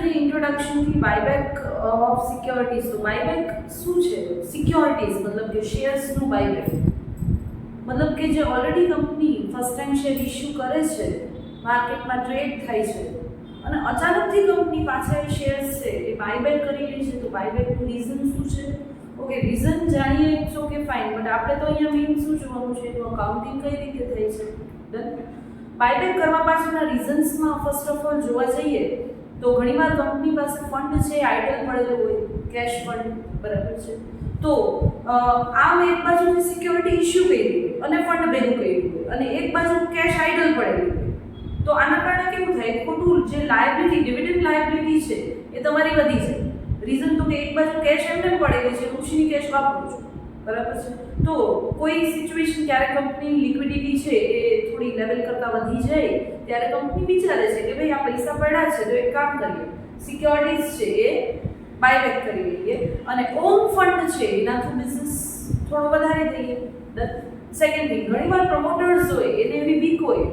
કરી ઇન્ટ્રોડક્શનથી buyback of securities. તો buyback શું છે? સિક્યોરિટીઝ મતલબ કે શેર્સનું બાયબેક, મતલબ કે જે already company first time share issue કરે છે, માર્કેટમાં ટ્રેડ થાય છે અને અચાનકથી કંપની પાસે શેર્સ છે એ બાયબેક કરી લે છે. તો બાયબેકનું રીઝન શું છે? ઓકે, રીઝન જાણીએ ઇટ્સ ઓકે ફાઇન, બટ આપણે તો અહીંયા મેઇન શું જોવાનું છે? તો અકાઉન્ટિંગ કઈ રીતે થઈ છે. ડન. બાયબેક કરવા પાછળના રીઝન્સમાં ફર્સ્ટ ઓફ ઓલ જોવા જઈએ તો ઘણીવાર કંપની પાસે ફંડ છે આઇડલ પડેલો હોય, કેશ ફંડ, બરાબર છે. તો આમ એક બાજુ સિક્યોરિટી ઇસ્યુ કરી અને ફંડ ભેગું કર્યું હોય અને એક બાજુ કેશ આઇડલ પડેલું હોય, તો આના કારણે કેવું થાય? ખોટું જે લાયબિલિટી, ડિવિડન્ડ લાયબિલિટી છે એ તમારી વધી જાય. રીઝન તો કે એક બાજુ કેશ એમને પડેલી છે, ઉછીની કેશ વાપરું છું, બરાબર છે. તો કોઈ સિચ્યુએશન ક્યારે કંપની લિક્વિડિટી છે એ થોડી લેવલ કરતાં વધી જાય ત્યારે કંપની વિચારે છે કે ભાઈ આ પૈસા પડ્યા છે તો એક કામ કરીએ, સિક્યોરિટીઝ છે એ બાયબેક કરી લઈએ અને ઓન ફંડ છે એના થ્રુ બિઝનેસ થોડો વધારે દઈએ. સેકન્ડ થિંગ, ઘણીવાર પ્રમોટર્સ હોય એને એવી બીક હોય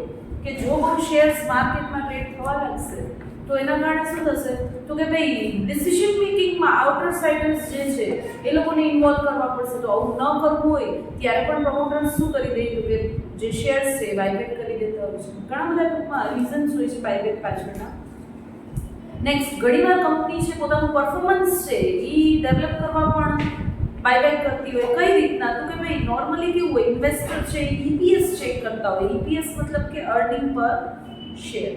કે જો બહુ શેર્સ માર્કેટમાં ટ્રેડ થવા લાગશે તો એના કારણે શું થશે? તો કે ભાઈ ડિસિઝન મેકિંગમાં આઉટસાઇડર્સ જે છે એ લોકોને ઇન્વોલ્વ કરવા પડશે. તો આવું ન કરવું હોય ત્યારે પણ પ્રમોટર્સ શું કરી દે કે જે શેર્સ છે બાયબેક કરી દેતા હોય છે. ઘણા બધા ટૂંકમાં રીઝન્સ હોય છે બાયબેક પાછળના. નેક્સ્ટ, ઘણીવાર કંપની છે પોતાનું પરફોર્મન્સ છે એ ડેવલપ કરવા પણ બાયબેક કરતી હોય. કઈ રીતના? તો કે ભાઈ નોર્મલી કેવું હોય, ઇન્વેસ્ટર છે EPS ચેક કરતા હોય. EPS મતલબ કે અર્નિંગ પર શેર.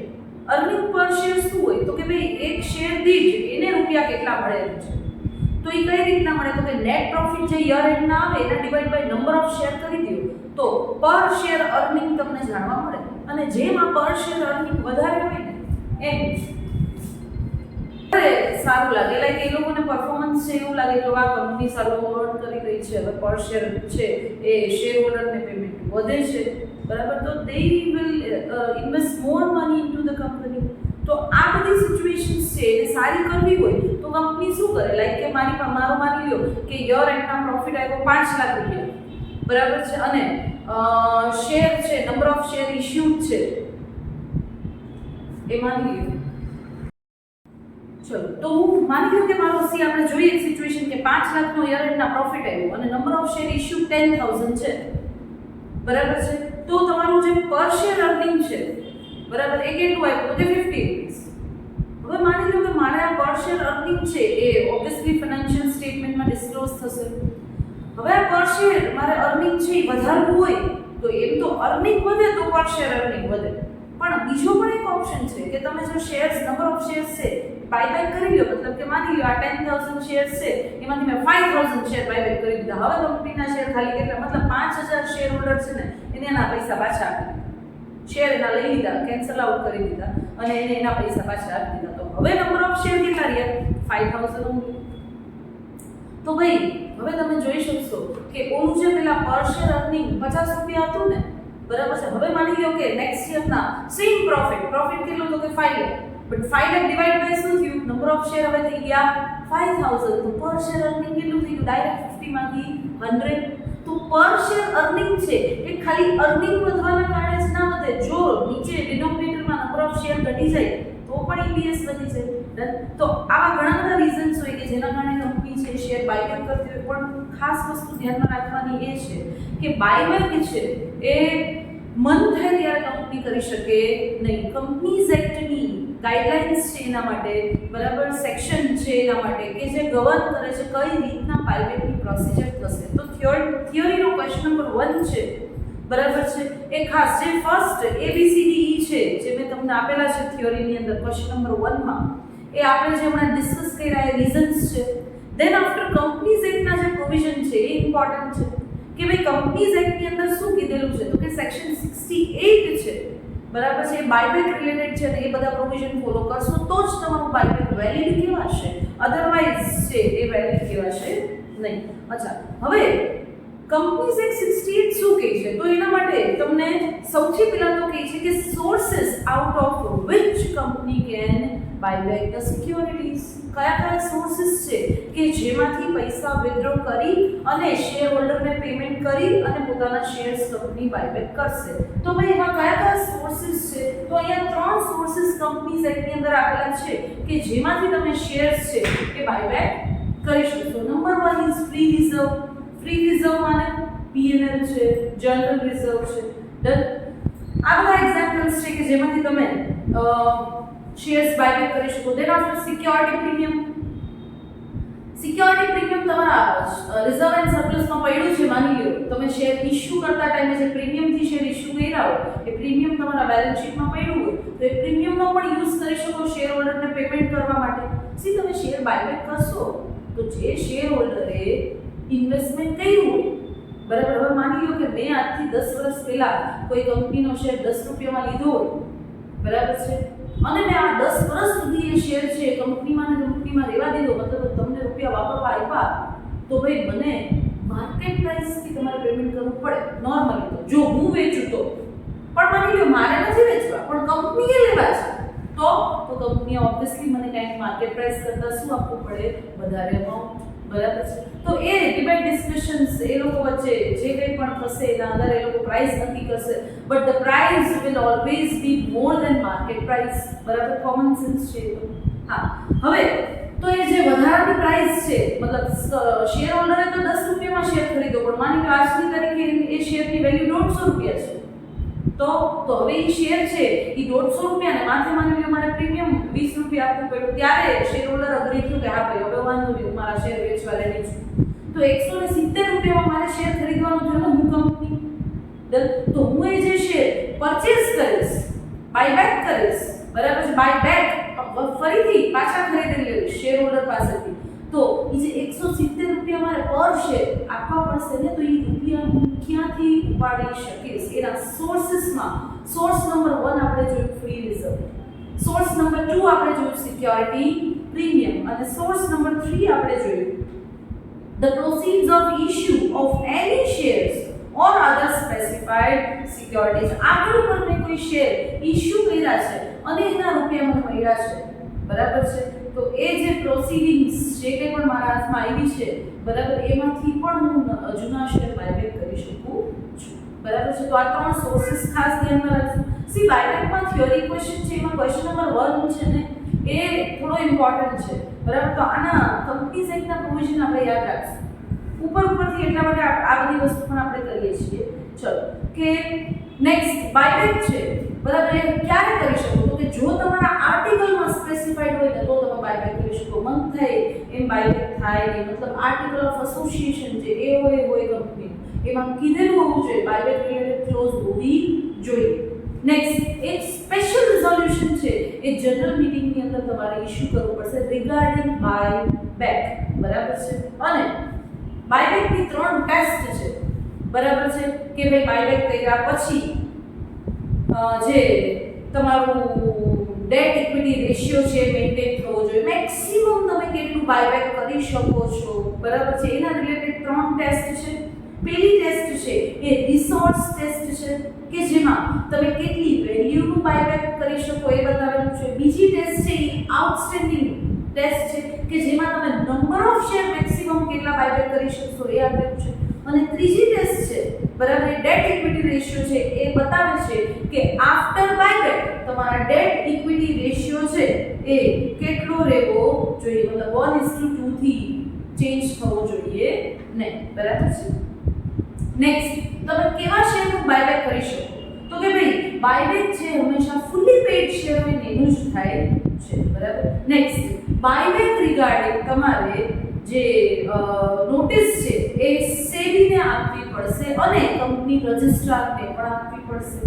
અર્નિંગ પર શેર શું હોય? તો કે ભાઈ એક શેર દીઠ એને રૂપિયા કેટલા મળે છે. તો એ કઈ રીતના મળે? તો કે નેટ પ્રોફિટ જે યર એન્ડના આવે એના divide by number of share કરી દો તો પર શેર અર્નિંગ તમને જાણવા મળે. અને જેમ આ પર શેર અર્નિંગ વધારે હોય ને એમ સારું લાગે, લાઈક એ લોકોને પરફોર્મન્સ છે એવું લાગે કે આ કંપની સારું અર્ન કરી રહી છે, હવે પર શેર છે એ શેર હોલ્ડરને પેમેન્ટ વધે છે, બરાબર. તો they will invest more money into the company. તો આ બધી સિચ્યુએશન્સ છે એને સારી કરવી હોય તો કંપની શું કરે? લાઈક કે મારો માની લો કે યર એન્ડના પ્રોફિટ આવ્યો 5 લાખ રૂપિયા, બરાબર છે, અને શેર છે, નંબર ઓફ શેર ઇશ્યુડ છે એ માની લો. ચલો, તો હું માની લો કે મારો સી આપણે જોઈએ એક સિચ્યુએશન કે 5 લાખનો યર એન્ડના પ્રોફિટ આવ્યો અને નંબર ઓફ શેર ઇશ્યુ 10,000 છે, બરાબર છે. તો તમારું જે પર શેર અર્નિંગ છે, બરાબર, એ કેટલું આવ્યું? તો કે 50 રૂપીસ. હવે માની લો કે મારે આ પર શેર અર્નિંગ છે એ ઓબ્વિયસલી ફાઇનાન્શિયલ સ્ટેટમેન્ટમાં ડિસ્ક્લોઝ થશે. હવે આ પર શેર મારે અર્નિંગ છે એ વધારવું હોય તો એમ તો અર્નિંગ વધે તો પર શેર અર્નિંગ વધે, પણ બીજો પણ એક ઓપ્શન છે કે તમે જો શેર્સ, નંબર ઓફ શેર્સ છે બાયબેક કરી લો. મતલબ કે માની લો આ 10,000 શેર્સ છે એમાંથી મેં 5,000 શેર બાયબેક કરી દીધા. હવે કંપનીના શેર ખાલી કેટલા? મતલબ 5,000 શેર હોલ્ડર છે ને એને એના પૈસા પાછા આપી, શેર એના લઈ લીધા, કેન્સલ આઉટ કરી દીધા અને એને એના પૈસા પાછા આપી દીધા. તો હવે નંબર ઓફ શેર કેટલા રહ્યા? 5,000. તો ભાઈ હવે તમે જોઈ શકશો કે ઓલું જે પેલા પર શેર અર્નિંગ 50 રૂપિયા હતું ને, બરાબર છે, હવે માની લો કે નેક્સ્ટ યરના સેમ પ્રોફિટ કેટલો? તો કે 5 lakh. But 5 lakh divide by શું થયું? નંબર ઓફ શેર હવે થઈ ગયા 5,000. તો પર શેર અર્નિંગ કેટલું થઈ ગયું? ડાયરેક્ટ 50 માંથી 100. તો પર શેર અર્નિંગ છે એ ખાલી અર્નિંગ વધવાના કારણે જ ના વધે. જો નીચે ડિનોમિનેટરમાં નંબર ઓફ શેર ઘટી જાય તો પણ EPS વધી જાય. તો આવા ઘણા બધા રીઝન્સ હોય કે જેના કારણે કંપની છે શેર બાયબેક કરતી હોય. પણ ખાસ વસ્તુ ધ્યાનમાં રાખવાની એ છે કે બાયબેક છે એ મન થાય ત્યારે કંપની કરી શકે નહીં. કંપનીઝ એક્ટની ગાઈડલાઇન્સ છે એના માટે, બરાબર, સેક્શન છે એના માટે કે જે ગવર્ન કરે છે કઈ રીતના બાયબેકની પ્રોસિજર થશે. તો થિયરીનો ક્વેશ્ચન નંબર 1 છે, બરાબર છે, એ ખાસ જે ફર્સ્ટ ABCDE છે જે મેં તમને આપેલા છે થિયરીની અંદર ક્વેશ્ચન નંબર 1 માં, એ આપણે જે હમણાં ડિસ્કસ કર્યા એ રીઝન્સ છે. દેન આફ્ટર કંપનીઝ એક્ટના જે પ્રોવિઝન છે એ ઇમ્પોર્ટન્ટ છે કે ભાઈ કંપનીઝ એક્ટની અંદર શું કીધેલું છે? તો કે સેક્શન 68 છે, બરાબર છે, એ બાયબેક રિલેટેડ છે. એ બધા પ્રોવિઝન ફોલો કરશો તો જ તમારું બાયબેક વેલિડ કહેવાશે, અધરવાઇઝ છે એ વેલિડ કહેવાશે નહીં. અચ્છા, હવે કંપનીઝ એક્ટ 68 શું કહે છે? તો એના માટે તમને સૌથી પહેલા તો કહે છે કે sources out of which company can buy back the securities. કયા સોર્सेस છે કે જેમાંથી પૈસા વિથડ્રો કરી અને શેર હોલ્ડરને પેમેન્ટ કરી અને પોતાના શેર્સ કંપની બાયબેક કરશે. તો ભાઈ એમાં કયા સોર્सेस છે? તો અહીંયા ત્રણ સોર્सेस કંપનીઝ એક્ટની અંદર આપેલા છે કે જેમાંથી તમે શેર્સ છે એ બાયબેક કરી શકશો. Number 1 is free reserve. Free reserve માને પીએનએલ છે, જનરલ રિઝર્વ છે. ડન. આ બધા એક્ઝામ્પલ્સ છે કે જેમાંથી તમે શેર્સ બાયબેક કરી શકો. Then after security premium. Security premium તમારા રિઝર્વ એન્ડ સરપ્લસમાં પડ્યું છે. માની લો તમે શેર ઇશ્યુ કરતા ટાઈમે જે પ્રીમિયમથી શેર ઇશ્યુ કર્યા હોય એ પ્રીમિયમ તમારા બેલેન્સ શીટમાં પડ્યું હોય તો એ પ્રીમિયમનો પણ યુઝ કરી શકો શેર હોલ્ડરને પેમેન્ટ કરવા માટે. સી તમે શેર બાયબેક કરશો તો જે શેર હોલ્ડરે ઇન્વેસ્ટમેન્ટ કર્યું હોય, બરાબર, હવે માની લો કે મેં આજથી 10 વર્ષ પહેલા કોઈ કંપનીનો શેર 10 રૂપિયામાં લીધો હોય, બરાબર છે, અને મેં આ 10 વર્ષ સુધી એ શેર છે કંપનીમાં રહેવા દીધો, મતલબ તમને રૂપિયા વાપરવા આપ્યા, તો ભાઈ મને માર્કેટ પ્રાઇસથી તમારે પેમેન્ટ કરવું પડે નોર્મલી. તો જો હું વેચું તો પણ માની લો મારે નથી વેચવા પણ કંપનીએ લેવા છે તો કંપનીએ ઓબ્વિયસલી મને કંઈક માર્કેટ પ્રાઇસ કરતાં શું આપવું પડે? વધારે અમાઉન્ટ. બરાબર છે. તો એ ડિબેટ ડિસ્કશન્સ એ લોકો વચ્ચે જે કંઈ પણ થશે એના અંદર એ લોકો પ્રાઇસ નક્કી કરશે, but the price will always be more than market price. બરાબર, કોમન સેન્સ છે. હા, હવે તો એ જે વધારાની પ્રાઇસ છે, મતલબ શેર હોલ્ડરે તો 10 રૂપિયામાં શેર ખરીદ્યો પણ માની લો આજની તારીખે એ શેરની વેલ્યુ 150 રૂપિયા છે. તો હવે એ શેર છે એ 150 રૂપિયા ને માથે માની લો મારે પ્રીમિયમ 20 રૂપિયા આપવું પડ્યું, ત્યારે શેર હોલ્ડર અગ્રી થયું કે હા ભાઈ હવે વાંધો નહીં, મારા શેર વેચવા રેડી છું. તો 170 રૂપિયામાં મારે શેર ખરીદવાનું છે ને હું કંપની, તો હું એ જે શેર પરચેઝ કરીશ, બાયબેક કરીશ, બરાબર છે, બાયબેક ફરીથી પાછા ખરીદી લેવીશ શેર હોલ્ડર પાસેથી, તો એ જે 170 રૂપિયા મારે પર શેર આપવા પડશે ને, તો એ રૂપિયા હું ક્યાંથી ઉપાડી શકીશ? એના સોર્સિસમાં સોર્સ નંબર 1 આપણે જોયું ફ્રી રિઝર્વ, સોર્સ નંબર 2 આપણે જોયું સિક્યોરિટી પ્રીમિયમ, અને સોર્સ નંબર 3 આપણે જોયું the proceeds of issue of any shares or other specified securities. આગળ ઉપર મેં કોઈ શેર ઇશ્યુ કર્યા છે અને એના રૂપિયા મને મળ્યા છે, બરાબર છે, તો એ જે પ્રોસીડિંગ્સ જે કંઈ પણ મારા હાથમાં આવી છે, બરાબર, એમાંથી પણ હું જૂના શેર બાયબેક કરી શકું છું. બરાબર છે. તો આ ત્રણ સોર્સિસ ખાસ ધ્યાનમાં રાખજો. સી બાયબેકમાં થિયરી ક્વેશ્ચન છે, એમાં ક્વેશ્ચન નંબર 1 છે ને એ થોડો ઇમ્પોર્ટન્ટ છે, બરાબર. તો આના કંપનીઝ એક્ટના પ્રોવિઝન આપણે યાદ રાખશું. ઉપરથી એટલા માટે આ બધી વસ્તુ પણ આપણે કરીએ છીએ. ચલો કે નેક્સ્ટ બાયબેક છે, બરાબર, એ ક્યારે કરી શકો? તો કે જો તમારા આર્ટિકલમાં સ્પેસિફાઈડ હોય ને તો તમે બાયબેક કરી શકો. મન થાય એમ બાયબેક થાય નહીં, મતલબ આર્ટિકલ ઓફ એસોસિએશન જે એ હોય કંપની એમાં કીધેલું હોવું જોઈએ, બાયબેક રિલેટેડ ક્લોઝ હોવી જોઈએ. નેક્સ્ટ એક સ્પેશિયલ રિઝોલ્યુશન છે એ જનરલ મીટિંગની અંદર તમારે ઇશ્યુ કરવું પડશે રિગાર્ડિંગ બાયબેક, બરાબર છે. અને બાયબેકની 3 ટેસ્ટ છે, બરાબર છે, કે ભાઈ બાયબેક કર્યા પછી જે તમારું ડેટ ઇક્વિટી રેશિયો છે મેન્ટેન થવો જોઈએ, મેક્સિમમ તમે કેટલું બાયબેક કરી શકો છો, બરાબર છે. એના રિલેટેડ 3 ટેસ્ટ છે. પહેલી ટેસ્ટ છે એ રિસોર્સ ટેસ્ટ છે કે જેમાં તમે કેટલી વેલ્યુનું બાયબેક કરી શકો એ બતાવેલું છે. બીજી ટેસ્ટ છે એ આઉટસ્ટેન્ડિંગ ટેસ્ટ છે કે જેમાં તમે નંબર ઓફ શેર મેક્સિમમ કેટલા બાયબેક કરી શકશો એ આપેલું છે. અને ત્રીજી ટેસ્ટ છે, બરાબર, ડેટ ઇક્વિટી રેશિયો છે એ બતાવે છે કે આફ્ટર બાયબેક તમારા ડેટ ઇક્વિટી રેશિયો છે એ કેટલો રહેવો જોઈએ, મતલબ 1:2 થી ચેન્જ થવો જોઈએ નહીં, બરાબર છે. નેક્સ્ટ તમે કેવા શેરનું બાયબેક કરી શકો? તો કે ભાઈ બાયબેક છે હંમેશા ફુલી પેઇડ શેર હોય એનું જ થાય છે, બરાબર. નેક્સ્ટ બાયબેક રિગાર્ડિંગ તમારે જે નોટિસ છે એ સેબીને આપવી પડશે અને કંપની રજિસ્ટ્રારને પણ આપવી પડશે.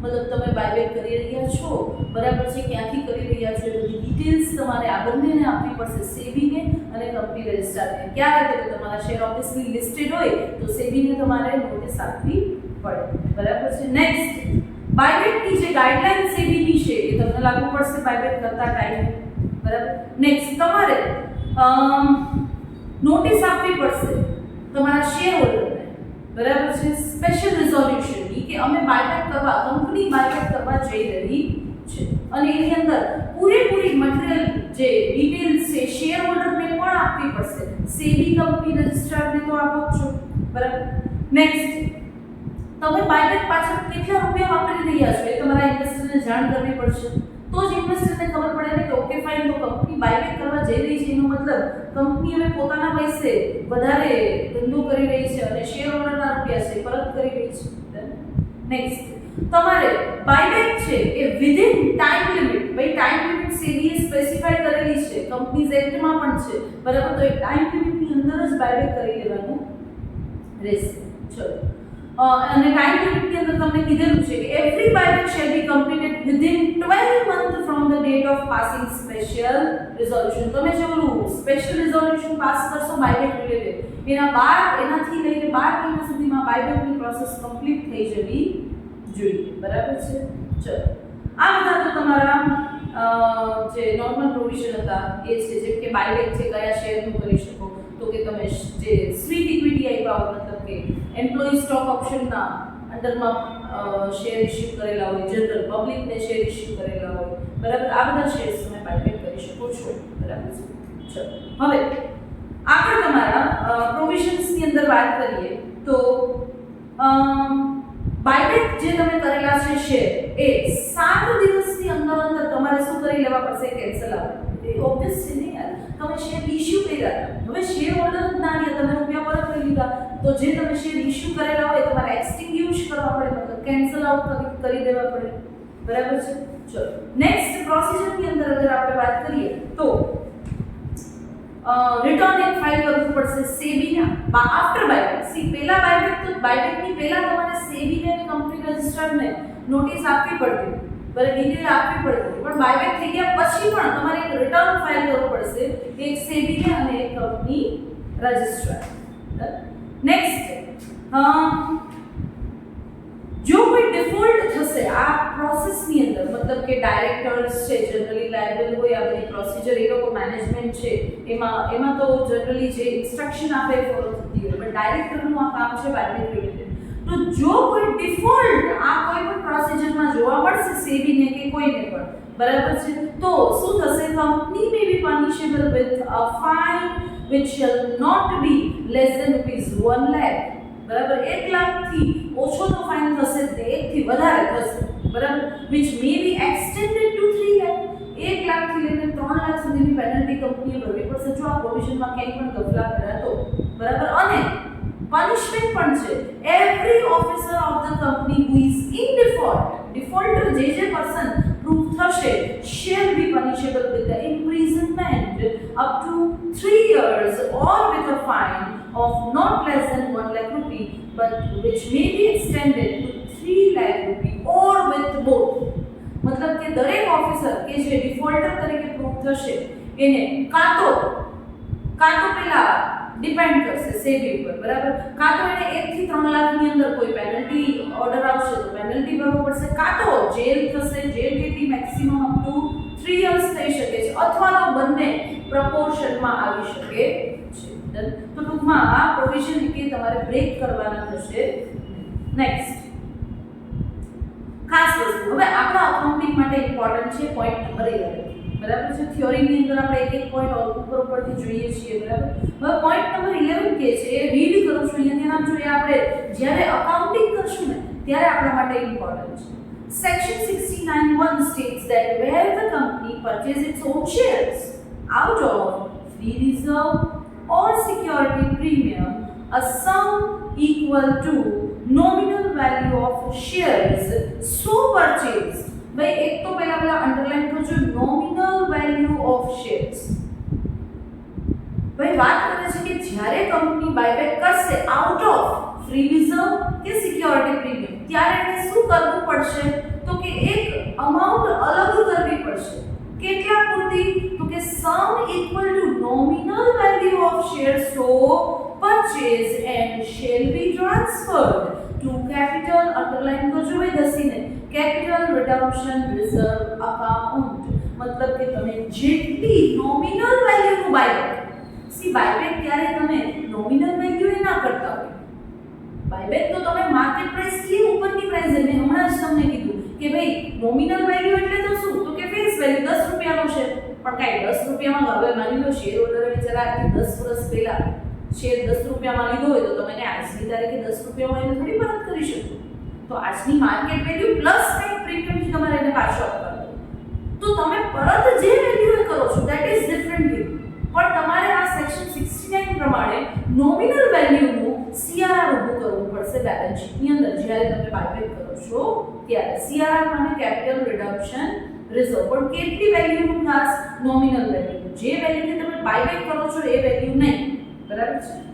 મતલબ તમે બાયબેક કરી રહ્યા છો, બરાબર છે, ક્યાંથી કરી રહ્યા છો એ બધી ડિટેલ્સ તમારે આ બંનેને આપવી પડશે, સેબીને અને કંપની રજિસ્ટ્રારને. ક્યારે? તો તમારા શેર ઓબ્વિયસલી લિસ્ટેડ હોય તો સેબીને તમારે નોટિસ આપવી પડે, બરાબર છે. નેક્સ્ટ બાયબેકની જે ગાઈડલાઈન સેબીની છે એ તમને લાગુ પડશે બાયબેક કરતા ટાઈમે, બરાબર. નેક્સ્ટ તમારે નોટિસ આપવી પડશે તમારા શેર હોલ્ડરને બરાબર છે. સ્પેશિયલ રિઝોલ્યુશન કે અમે બાયબેક કરવા, કંપની બાયબેક કરવા જઈ રહી છે અને એની અંદર પૂરેપૂરી મટીરિયલ જે ડિટેલ્સ છે શેર હોલ્ડરને પણ આપવી પડશે. સેબી કંપની રજિસ્ટ્રારને તો આપો જ છો, બરાબર. નેક્સ્ટ, તમે બાયબેક પાછળ કેટલા રૂપિયા વાપરી રહ્યા છો એ તમારા ઇન્વેસ્ટરને જાણ કરવી પડશે. તો જ ઇન્વેસ્ટરને ખબર પડે ને કે ઓકે ફાઇન, તો કંપની બાયબેક કરવા જઈ રહી છે એનો મતલબ કંપની હવે પોતાના પૈસે વધારે ધંધો કરી રહી છે અને શેર હોલ્ડરના રૂપિયા છે પરત કરી રહી છે. નેક્સ્ટ, તમારે બાયબેક છે એ વિધિન ટાઈમ લિમિટ, ભાઈ ટાઈમ લિમિટ સેબીએ સ્પેસિફાઈ કરેલી છે, કંપનીઝ એક્ટમાં પણ છે, બરાબર. તો એ ટાઈમ લિમિટની અંદર જ બાયબેક કરી લેવાનું રહેશે. ચલો, અને ટાઈમ લિમિટની અંદર તમને કીધેલું છે કે every buyback shall be completed within 12 month from the date of passing special resolution. તમે જે ઓલું સ્પેશિયલ રિઝોલ્યુશન પાસ કરશો બાયબેક રિલેટેડ, એનાથી લઈને 12 મહિના સુધીમાં બાયબેકની પ્રોસેસ કમ્પ્લીટ થઈ જવી જોઈએ, બરાબર છે. ચલો, આ બધા તો તમારા જે નોર્મલ પ્રોવિઝન હતા એ છે, જેમ કે બાયબેક છે કયા શેરનું કરી શકો, તો કે તમે જે સ્વીટ ઇક્વિટી આપ્યા હોય, મતલબ કે એમ્પ્લોયી સ્ટોક ઓપ્શનના અંડરમાં શેર ઇશ્યુ કરેલા હોય, જનરલ પબ્લિકને શેર ઇશ્યુ કરેલા હોય, બરાબર. આ બધા શેર્સ તમે બાયબેક કરી શકો છો, બરાબર છે. ચલો, હવે આગળ તમારા પ્રોવિઝન્સની અંદર વાત કરીએ તો બાયબેક જે તમે કરેલા છે શેર એ 7 દિવસની અંદર તમારે શું કરી લેવા પડશે? કેન્સલ આવે. એ ઓબ્વિયસ છે ને યાર, તમે શેર ઇશ્યુ કર્યા, હવે શેર હોલ્ડર જ ના રહ્યા, તમે રૂપિયા પરત કરી લીધા, તો જે તમે શેર ઇશ્યુ કરેલા હોય તમારે એક્સટિંગ્યુશ કરવા પડે, મતલબ કેન્સલ આઉટ કરી દેવા પડે, બરાબર છે. ચલો, નેક્સ્ટ પ્રોસિજરની અંદર અગર આપણે વાત કરીએ તો રિટર્ન એક ફાઇલ કરવું પડશે સેબીના આફ્ટર બાયબેક. સી પહેલા બાયબેક, તો બાયબેકની પહેલા તમારે સેબીને અને કંપની રજિસ્ટરને નોટિસ આપવી પડતી, બરાબર, ડિટેલ આપવી પડતી, પણ બાયબેક થઈ ગયા પછી પણ તમારે એક રિટર્ન ફાઇલ કરવું પડશે, એક સેબીને અને એક કંપની રજિસ્ટ્રાર. નેક્સ્ટ, જો કોઈ ડિફોલ્ટ થશે આ પ્રોસેસની અંદર, મતલબ કે ડાયરેક્ટર્સ છે જનરલી લાયબલ હોય, આ બધી પ્રોસિજર એ લોકો મેનેજમેન્ટ છે એમાં તો જનરલી જે ઇન્સ્ટ્રક્શન આપે એ ફોલો થતી હોય, પણ ડાયરેક્ટરનું આ કામ છે બાયબેક રિલેટેડ. તો જો કોઈ ડિફોલ્ટ આ કોઈ પણ પ્રોસિજરમાં જોવા મળશે સેબીને કે કોઈને પણ, બરાબર છે, તો શું થશે? Company may be punishable with a fine which shall not be less than ₹1 lakh, બરાબર. 1 લાખથી ઓછો તો ફાઇન થશે, 1 થી વધારે થશે, બરાબર, which may be extended to 3 lakh. 1 લાખથી લઈને 3 લાખ સુધીની પેનલ્ટી કંપનીએ ભરવી પડશે જો આ પ્રોવિઝનમાં ક્યાંય પણ ગફલા કર્યા તો, બરાબર. અને પનિશમેન્ટ પણ છે, every officer of the company who is in defaulter જે પર્સન પ્રૂવ થશે shall be punishable with the imprisonment up to 3 years or with a fine of not less than 1 lakh rupee, but which may be extended to 3 lakh rupee or with both. મતલબ કે દરેક officer કે જે defaulter તરીકે prove થશે એને કાં તો પેલા ડિપેન્ડ કરશે સેબી ઉપર, બરાબર, કાં તો એને 1 થી 3 લાખની અંદર કોઈ પેનલ્ટી ઓર્ડર આવશે તો પેનલ્ટી ભરવો પડશે, કાં તો જેલ થશે, જેલ કેટલી મેક્સિમમ અપ ટુ 3 યર્સ થઈ શકે છે, અથવા તો બંને પ્રપોર્શનમાં આવી શકે છે. તો ટૂંકમાં આ પ્રોવિઝન કે તમારે બ્રેક કરવાના થશે. નેક્સ્ટ, ખાસ વસ્તુ હવે આપણા અકાઉન્ટિંગ માટે ઇમ્પોર્ટન્ટ છે પોઈન્ટ નંબર 11, બરાબર છે. થિયોરીની અંદર આપણે એક પોઈન્ટ ઉપરથી જોઈએ છીએ, બરાબર. હવે પોઈન્ટ નંબર 11 કે છે એ રીડ કરું છું, અહીંયા નામ જોઈએ, આપણે જ્યારે અકાઉન્ટિંગ કરશું ને ત્યારે આપણા માટે ઇમ્પોર્ટન્ટ છે. Section 69(1) states that where the company purchases its own shares out of free reserve or security premium, a sum equal to nominal value of shares so purchased. ભાઈ એક તો પહેલા અંડરલાઈન કરજો, નોમિનલ વેલ્યુ ઓફ શેર્સ. ભાઈ વાત કરે છે કે જ્યારે કંપની બાયબેક કરશે આઉટ ઓફ ફ્રી રિઝર્વ કે સિક્યોરિટી પ્રીમિયમ, ત્યારે એને શું કરવું પડશે? તો કે એક અમાઉન્ટ અલગ કરવી પડશે. કેટલા પૂરતી? તો કે sum equal to nominal value of shares so purchased and shall be transferred to capital, underline કરજો ભાઈ દસીને, capital redemption reserve account. મતલબ કે તમે જેટલી નોમિનલ વેલ્યુનું બાયબેક, સી બાયબેક ત્યારે તમે નોમિનલ વેલ્યુ એ ના કરતા હોય, બાયબેક તો તમે માર્કેટ પ્રાઇસ થી ઉપરની પ્રાઇસ મેં હમણાં જ તમને કીધું કે ભાઈ નોમિનલ વેલ્યુ એટલે તો શું તો કે ફેસ વેલ્યુ 10 રૂપિયાનો છે પણ કાઈ 10 રૂપિયામાં હવે માની લો શેર હોલ્ડરે બિચારા 10 વર્ષ પહેલા શેર 10 રૂપિયામાં લીધો હોય તો તમે એને આજની તારીખે 10 રૂપિયામાં એને થોડી પરત કરી શકો તો આજની માર્કેટ વેલ્યુ પ્લસ કંઈક પ્રીમિયમથી તમારે એને પાછો આપવાનો તો તમે પરત જે વેલ્યુ કરો છો ધેટ ઇઝ ડિફરન્ટ થિંગ પણ તમારે આ સેક્શન 69 પ્રમાણે નોમિનલ વેલ્યુનું CRR ઊભું કરવું પડશે બેલેન્સ શીટની અંદર જ્યારે તમે બાયબેક કરો છો ત્યારે CRR মানে કેપિટલ રિડક્શન રિઝર્વ પણ કેટલી વેલ્યુનું ખાસ નોમિનલ વેલ્યુ જે વેલ્યુથી તમે બાયબેક કરો છો એ વેલ્યુ નહીં બરાબર છે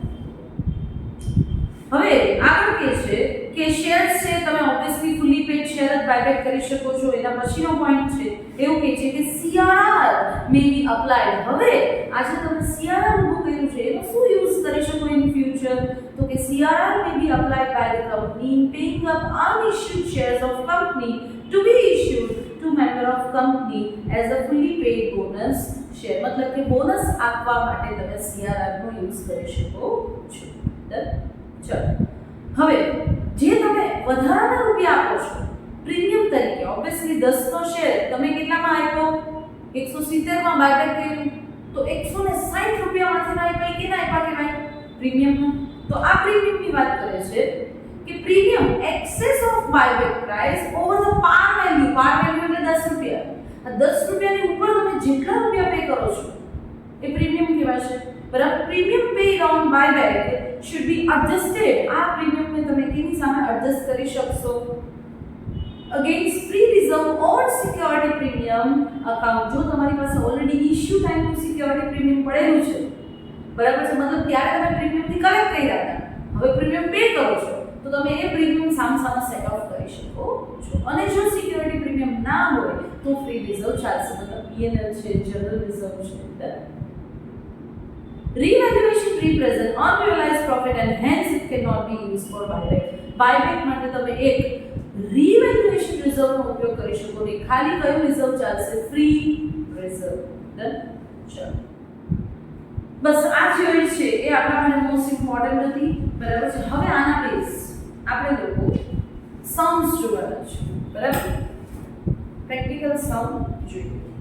હવે આગળ કે છે કે શેર્સ છે તમે ઓબ્વિયસલી ફુલી પેડ શેર જ બાયબેક કરી શકો છો એના પછીનો પોઈન્ટ છે એવું કહે છે કે CRR મે બી અપ્લાઈડ હવે આજે તમે CRR ઊભું કર્યું છે એનો શું યુઝ કરી શકો ઇન ફ્યુચર તો કે CRR may be applied by the company in paying up unissued shares of company to be issued to member of company as a fully paid bonus share मतलब કે બોનસ આપવા માટે તમે CRR નો use કરી શકો છો ચલો હવે જે તમે વધારાના રૂપિયા આપો છો પ્રીમિયમ તરીકે ઓબ્વિયસલી 10 નો શેર તમે કેટલામાં આપ્યો 170 માં બાયબેક કર્યું તો 160 રૂપિયામાંથી ના આપ્યા કે ના આપ્યા કે ભાઈ પ્રીમિયમ તો આ પ્રીમિયમની વાત કરે છે કે premium access of buyback price over the પાર વેલ્યુ એટલે 10 રૂપિયા આ 10 રૂપિયાની ઉપર તમે જેટલા રૂપિયા પે કરો છો એ પ્રીમિયમ કહેવાશે બરાબર premium paid on buyback should be adjusted આ પ્રીમિયમ ને તમે કેની સામે એડજસ્ટ કરી શકશો against free reserve or security premium account જો તમારી પાસે ઓલરેડી ઇશ્યુ ટાઈમનું સિક્યોરિટી પ્રીમિયમ પડેલું છે બરાબર છે મતલબ ત્યારે તમે પ્રીમિયમ થી કલેક્ટ કર્યા હતા હવે પ્રીમિયમ પે કરો છો તો તમે એ પ્રીમિયમ સામસામે સેટ ઓફ કરી શકો છો અને જો સિક્યોરિટી પ્રીમિયમ ના હોય તો ફ્રી રિઝર્વ ચાલશે મતલબ PNL છે જનરલ રિઝર્વ છે revaluation represent unrealized profit and hence it cannot be used for buyback buyback માટે તમે એક revaluation reserve નો ઉપયોગ કરી શકો ને ખાલી કયું રિઝર્વ ચાલશે ફ્રી રિઝર્વ ડન ચલો બસ આ જોઈ છે એ આપણા માટે મોસ્ટ ઇમ્પોર્ટન્ટ હતી બરાબર છે હવે આના બેઝ આપણે લોકો સમ્સ જોવાના છે બરાબર પ્રેક્ટિકલ સમ જોઈએ